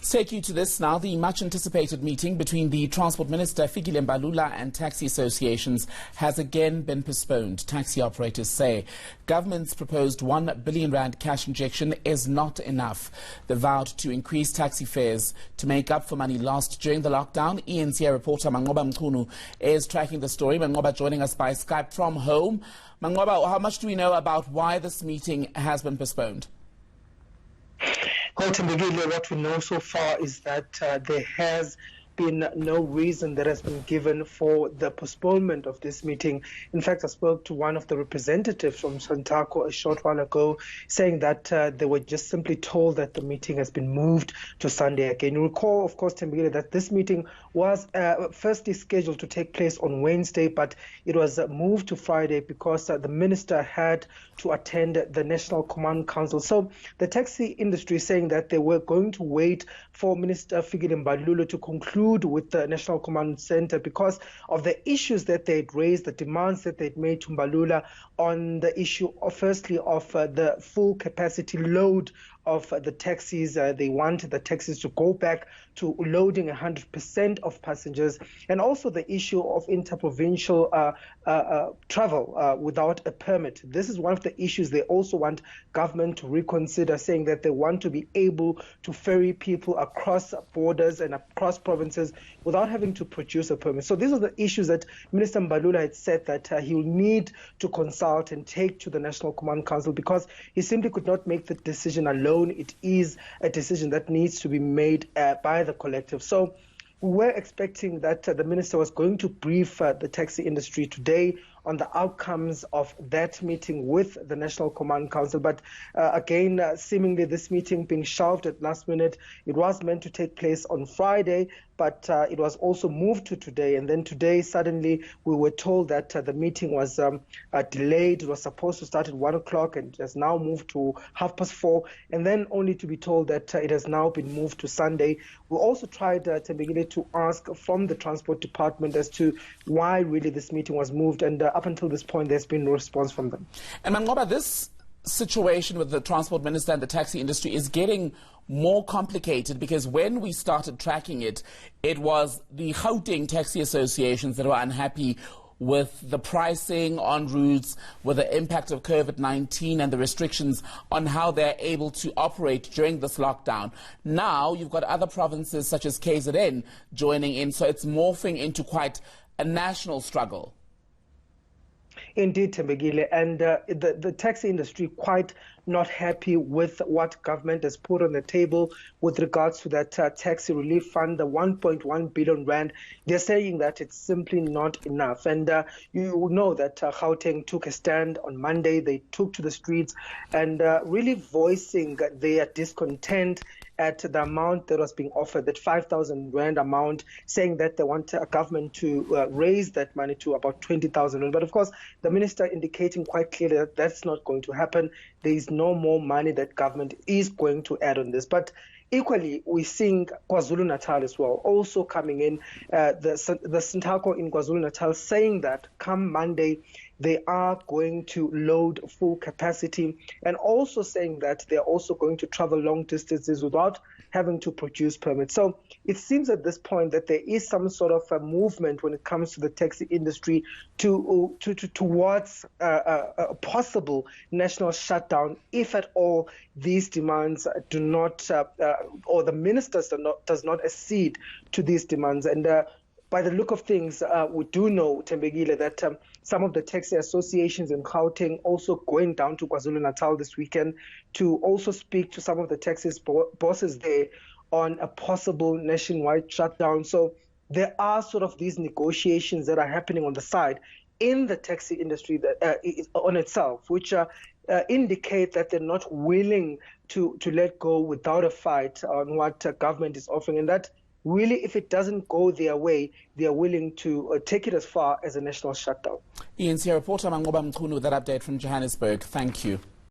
Let's take you to this now. The much-anticipated meeting between the Transport Minister Fikile Mbalula and taxi associations has again been postponed. Taxi operators say government's proposed R1 billion cash injection is not enough. They vowed to increase taxi fares to make up for money lost during the lockdown. ENCA reporter Mangoba Mkhunu is tracking the story. Mangoba joining us by Skype from home. Mangoba, how much do we know about why this meeting has been postponed? Well, Fikile, what we know so far is that there has been no reason that has been given for the postponement of this meeting. In fact, I spoke to one of the representatives from Santaco a short while ago, saying that they were just simply told that the meeting has been moved to Sunday again. You recall, of course, Fikile, that this meeting was firstly scheduled to take place on Wednesday, but it was moved to Friday because the minister had to attend the National Command Council. So the taxi industry is saying that they were going to wait for Minister Fikile Mbalula to conclude with the National Command Center because of the issues that they'd raised, the demands that they'd made to Mbalula on the issue of, firstly, of the full capacity load of the taxis. They want the taxis to go back to loading 100% of passengers, and also the issue of interprovincial travel without a permit. This is one of the issues they also want government to reconsider, saying that they want to be able to ferry people across borders and across provinces without having to produce a permit. So these are the issues that Minister Mbalula had said that he will need to consult and take to the National Command Council because he simply could not make the decision alone. It is a decision that needs to be made by the collective. So we were expecting that the minister was going to brief the taxi industry today on the outcomes of that meeting with the National Command Council. But again, seemingly this meeting being shelved at last minute. It was meant to take place on Friday, but it was also moved to today. And then today, suddenly, we were told that the meeting was delayed. It was supposed to start at 1 o'clock and it has now moved to 4:30, and then only to be told that it has now been moved to Sunday. We also tried to ask from the Transport Department as to why really this meeting was moved, and up until this point, there's been no response from them. And Mangoba, this situation with the Transport Minister and the taxi industry is getting more complicated because when we started tracking it, it was the Gauteng taxi associations that were unhappy with the pricing on routes, with the impact of COVID-19 and the restrictions on how they're able to operate during this lockdown. Now you've got other provinces such as KZN joining in, so it's morphing into quite a national struggle. Indeed, Fikile, and the taxi industry quite not happy with what government has put on the table with regards to that taxi relief fund, the 1.1 billion rand. They're saying that it's simply not enough. And you know that Gauteng took a stand on Monday. They took to the streets and really voicing their discontent at the amount that was being offered, that 5,000 rand amount, saying that they want a government to raise that money to about 20,000 rand. But of course, the minister indicating quite clearly that that's not going to happen. There is no more money that government is going to add on this. But equally, we're seeing KwaZulu-Natal as well, also coming in, the Santaco in KwaZulu-Natal saying that come Monday, they are going to load full capacity, and also saying that they're also going to travel long distances without having to produce permits. So it seems at this point that there is some sort of a movement when it comes to the taxi industry towards a possible national shutdown if at all these demands do not, or the ministers does not accede to these demands. And by the look of things, we do know, Fikile, that some of the taxi associations in Gauteng also going down to KwaZulu-Natal this weekend to also speak to some of the taxi bosses there on a possible nationwide shutdown. So there are sort of these negotiations that are happening on the side in the taxi industry that, on itself, which indicate that they're not willing to let go without a fight on what government is offering, and that really, if it doesn't go their way, they are willing to take it as far as a national shutdown. ENCA reporter Mangoba Mkhunu with that update from Johannesburg. Thank you.